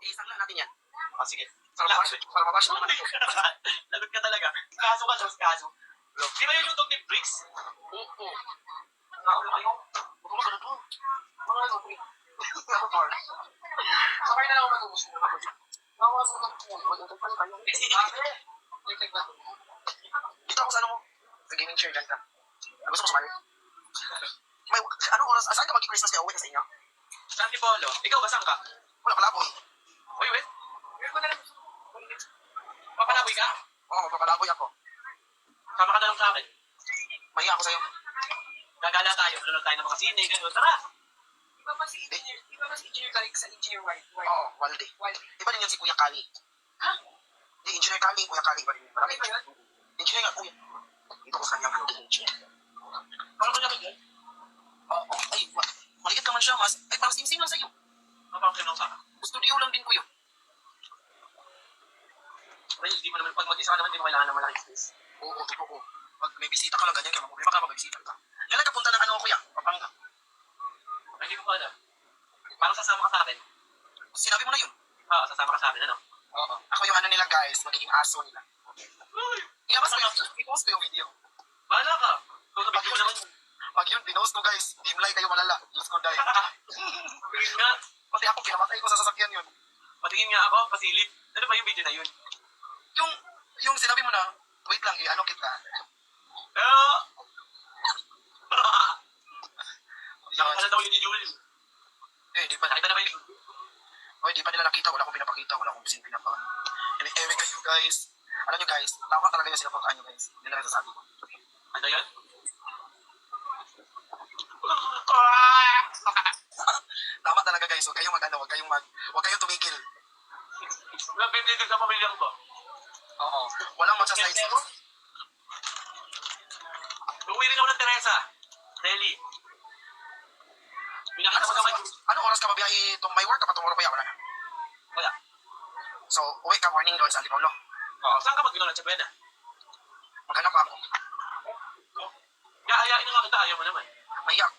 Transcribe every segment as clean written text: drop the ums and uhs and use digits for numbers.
Isangla natin yan. Ah, sige. Para mabash mo naman ito. Lagot ka talaga. Kaso ka, Diyos, kaso. Di ba yun yung dog ni Briggs? Oo. Nakaulo kayo? Bukong ka na to. Mga ano, sabay na lang ako matubos mo. Nakawasok ng phone. Magandang kayo. Dito ako sa ano mo. Sa gaming chair dyan ka. Gusto mo sumali? May, anong oras? Saan ka mag-Christmas kaya uwi ka sa inyo? Saan di Polo? Ikaw ba saan ka? Wala palaboy. Uy, wait. Papalaboy ka? Oo, papalaboy ako. Sama ka na lang sa akin. Mahiya ako sa'yo. Gagala tayo. Lalo tayo ng mga sine. Ganun. Tara! Di ba ba si Engineer Kalik sa Engineer White? Oo, Walde. Iba din yun si Kuya Kali. Ha? Di, Engineer Kali, Kuya Kali ba rin? Marami. Ano ba yun? Engineer nga, Kuya. Dito ko sa kanyang ano, engineer. Paano ko niya yun? Oo, ay, maliit ka man siya, mas. Ay, parang sim-sim lang sa'yo. Ano parang kinong sa akin? Studio lang din, Kuya. Ay, hindi mo naman. Pag mag-isa ka naman, di mo kailangan ng malaking space. Oo, totoo ko. Pag may bisita ka lang, ganyan ka, problema ka pag may bisita ka. Kailan ka punta ng ano, Kuya? Papanga. Ay, hindi ko pa alam. Parang sasama ka sa akin. Sinabi mo na yun. Oo, sasama ka sa akin, ano? Oo. Ako yung ano nila, guys, magiging aso nila. Uy! Ilabas ko yung, i-post ko yung video. Bahala ka. Tutubig mo naman yun. Pag yun, pinost ko, guys. Team like kayo malala. Diyos ko, dahil. Patingin nga. Pati ako, pinamatay ko sa sasakyan yun. Patingin nga ako, pasilip. Ano ba yung video na yun? Yung sinabi mo na, wait lang, ano kita. Ah! Yun. Nakakala daw yun ni Jules. Di pa Nakita na ba yun? Oy, di pa nila nakita, wala akong pinapakita, wala akong bisin pinapa. Anyway kayo guys. Alam nyo guys, tama talaga yung sinapuntaan nyo guys. Hindi lang nasasabi ko. Ano yan? Tama talaga guys, huwag kayong mag-ano, huwag kayong tumigil. Nabibigil sa pamilyang ko. Oo. Walang magsaside. Uwi rin ako ng Teresa. Deli. Pinakita ko sa mga... Anong oras ka mabiyahe to my work? Kapag tumulong kuya, wala na. Wala. So, uwi ka morning doon sa Antipolo. Oo. Saan ka mag-gano'n at Chapena? Maghanap pa ako. Ayain na nga kita. Ayaw mo naman. Mahiyak.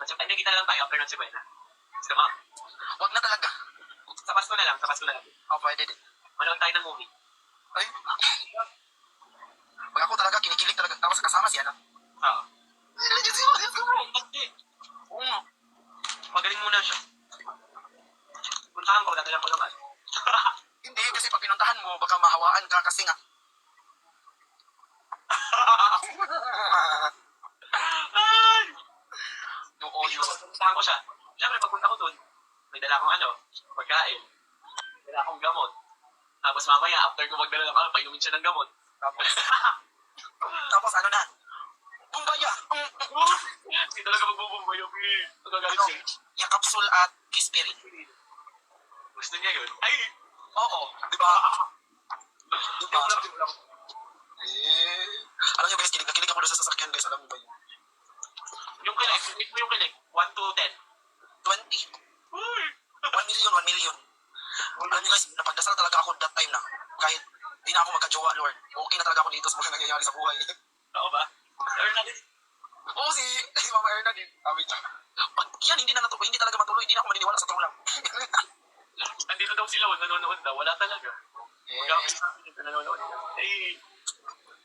Ay, nakita na lang tayo after ng Chapena. Gusto mo? Huwag na talaga. Sa Pasko na lang. Sa Pasko na lang. Oh, pwede din. Manood tayo ng movie. Ay. Pag ako talaga, kinikilig talaga. Tapos kasama siya na. Oo. Legit siya. Oo. Magaling muna siya. Puntahan ko. Dadalang ko naman. Hindi, kasi pag pinuntahan mo, baka mahawaan ka kasi nga. Ay! Yung audio. Puntahan ko siya. Siyempre, pagpunta ko doon, may dala akong pagkain. Dala akong gamot. Tapos mamaya, after ko magdala ng painumin siya ng gamot. Tapos ano na? Bumbaya! Hindi talaga magbubumbayo. Nagagalit siya. Yakapsul at kispirin. Gusto niya yun. Ay! Oo, di ba? Di ba? Di ba? Alam nyo guys, kilig ako doon sa sasakyan guys. Alam nyo ba yun? Yung kilig, rate mo yung kilig. 1 to 10. 20. Uy! 1 million, 1 million. Alam nyo guys, napagdasal talaga ako that time na. Kahit di na ako magka-jowa, Lord. Okay na talaga ako dito sa mga nangyayari sa buhay. Oo ba? Earn na din. Oo, si Mama Erna din. Sabi niya, pag yan hindi na natuloy, hindi talaga matuloy, hindi na ako maniniwala sa tulang. Nandito daw sila, nanonood daw. Wala talaga. Magkakit sa akin yung nanonood. Eh,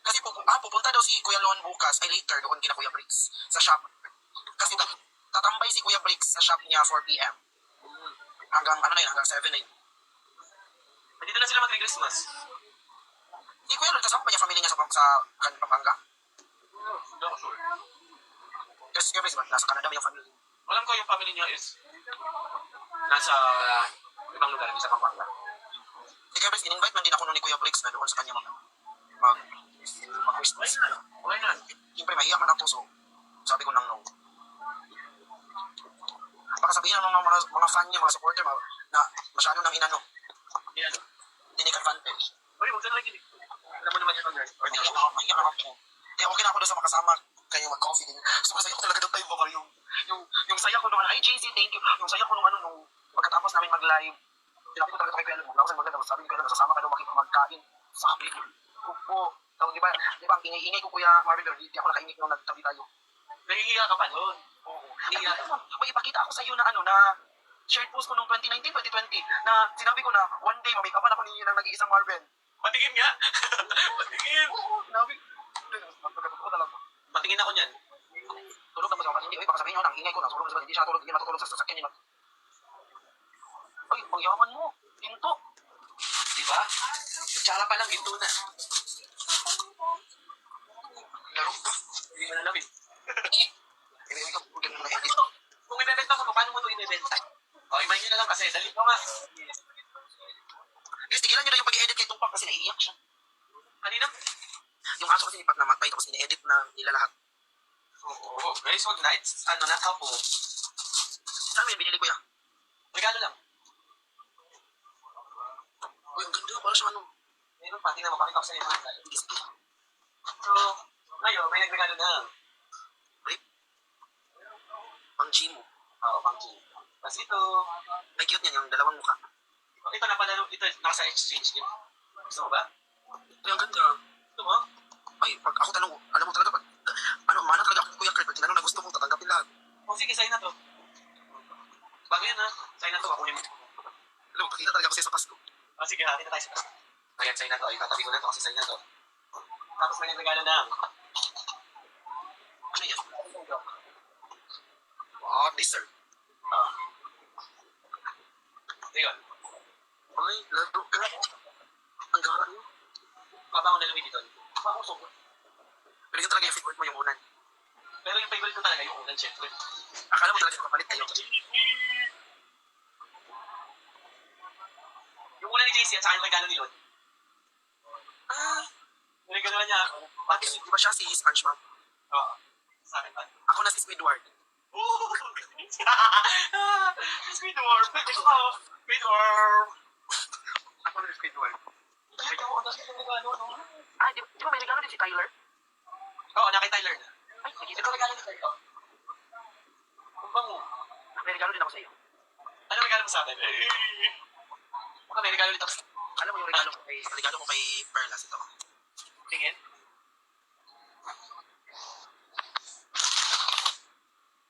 Kasi pupunta daw si Kuya Lon bukas, ay later, doon kina Kuya Briggs, sa shop. Kasi tatambay si Kuya Briggs sa shop niya 4 p.m. Hanggang, ano na yun, hanggang 7 na yun. nandito na sila mag-Christmas. Hindi Kuya Lon, kasama ba niya family niya sa Pampanga? Hindi ako sure. Kasi Kuya Briggs, nasa Canada ba yung family? Alam ko yung family niya is nasa ibang lugar, hindi sa Pampanga. Si Kuya Briggs, in-invite man din ako nun ni Kuya Briggs na doon sa kanya mag-Christmas. Okay na. Siyempre, mahiyak man ako, so sabi ko nang no. Baka sabihin ng mga fan niya, mga supporter, na masyado nang inano. Yan. Dinig advantage. Uy, huwag ka na lang. Alam mo naman yung nurse. Mahiyak ako. Eh, okay na ako doon sa makasama kayo mag-coffee din. So, masaya ko talaga doon tayo ba yung saya ko naman. Ay, JC, thank you. Yung saya ko nung pagkatapos namin mag-live, sinabi ko talaga kay Kuya Lon, maganda, sabi ko Kuya Lon, sasama ka daw magkain. Sabi ko, po. So, di ba, ang ingay ko Kuya Marvin, di ako nakaingay nung nagtabi tayo. Nahihiya ka pa doon. Oo. May ipakita ako sa iyo na shared post ko noong 2019, 2020 na sinabi ko na one day mamake-upan ako ni ng nag-iisang Marvel. Patingin nga. Patingin. Sinabi, magkakotoo talaga. Patingin ako niyan. Tulog na pa sa hindi, baka sabihin nyo, ang ingay ko, nasunog sa hindi siya tulog, hindi matutulog sa sasakyan niya. Uy, ang yaman mo, pinto. Di ba? Tsara pa lang, ginto na. Laro pa. Hindi mo nalamin. Hindi ko kung na edit. Kung ibebenta mo, paano mo ito ibebenta? O, imayin nyo na lang kasi, dali pa nga. Guys, tigilan nyo na yung pag-edit kay Tupac kasi naiiyak siya. Kanina? Yung aso kasi ni Pat namatay tapos ini-edit na nila lahat. Oo, guys, wag na. It's, not helpful. Saan mo yung binili ko ya? Regalo lang. Uy, ang ganda, para siyang ano. Meron pa, tingnan mo, pakita ko sa inyo mga regalo. Hindi sige. So, ngayon, may nagregalo na. Rip. Pang gym mo. Oo, pang G. Tapos ito, May cute niyan, yung dalawang mukha. ito na pala, ito, nasa exchange din. Gusto mo ba? Uy, ang ganda. Gusto mo? Ay, pag ako tanong, alam mo talaga, pag, mana talaga ako Kuya Kurt, pag tinanong na gusto mo, tatanggapin lahat. O sige, sign na to. Bago yan ha. Sign na to, kukunin mo. Alam mo, pakita talaga ako sa'yo sa Pasko. O sige, hatin na tayo sa taas. Ayan, sign na to. Ay, tatabi ko na to kasi sign na to. Tapos may nagregalo na. Ano yan? Wow, dessert. Ito yun. Ay, laro ka. Ang gara niyo. Mabango na Louis Vuitton. Makusog. Pero yun talaga yung favorite mo yung unan. Pero yung favorite ko talaga yung ulan, syempre. Akala mo talaga kapalit kayo. Yung ulan ni JC at saka yung regalo ni Lon. Ah, Yung regalo niya ako. bakit? Di ba siya si SpongeBob? Oo. Sa akin ba? Ako na si Squidward. Ooh! Squidward! Ito ka, Squidward! Ako na si Squidward. Ito, ang dami ng regalo, no? Ah, di ba may regalo din si Tyler? Oo, na kay Tyler na. Ay, Ito regalo ni Tyler. Ang bango. may regalo din ako sa iyo. Ano regalo mo sa akin? Baka may regalo dito. Alam mo yung regalo ko kay Perlas ito. Tingin.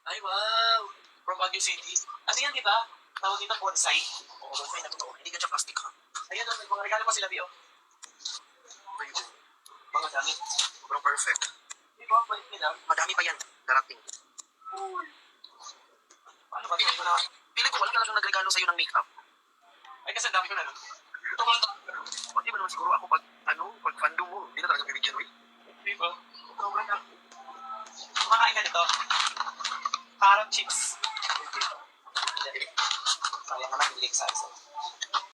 Ay, wow! From Baguio City. Ano yan, di ba? Tawag dito bonsai. Oo, bonsai na totoo. Hindi ka siya plastic ha. Ayan, may mga regalo pa sila, Bio. Ayun. Mga gamit. Sobrang perfect. Di ba? Balik nila. Madami pa yan. Darating. Paano ba? Tingin ko na. Pili ko, wala talagang nagregalo sa iyo ng makeup. Ay, kasi ang dami ko na, no? Ito ko lang to. O di ba naman siguro ako pag fandom mo, hindi na talaga bibigyan mo eh. Di ba? Sobrang na. Kumakain ka nito. Carrot chips. Sayang naman, hindi sa isa.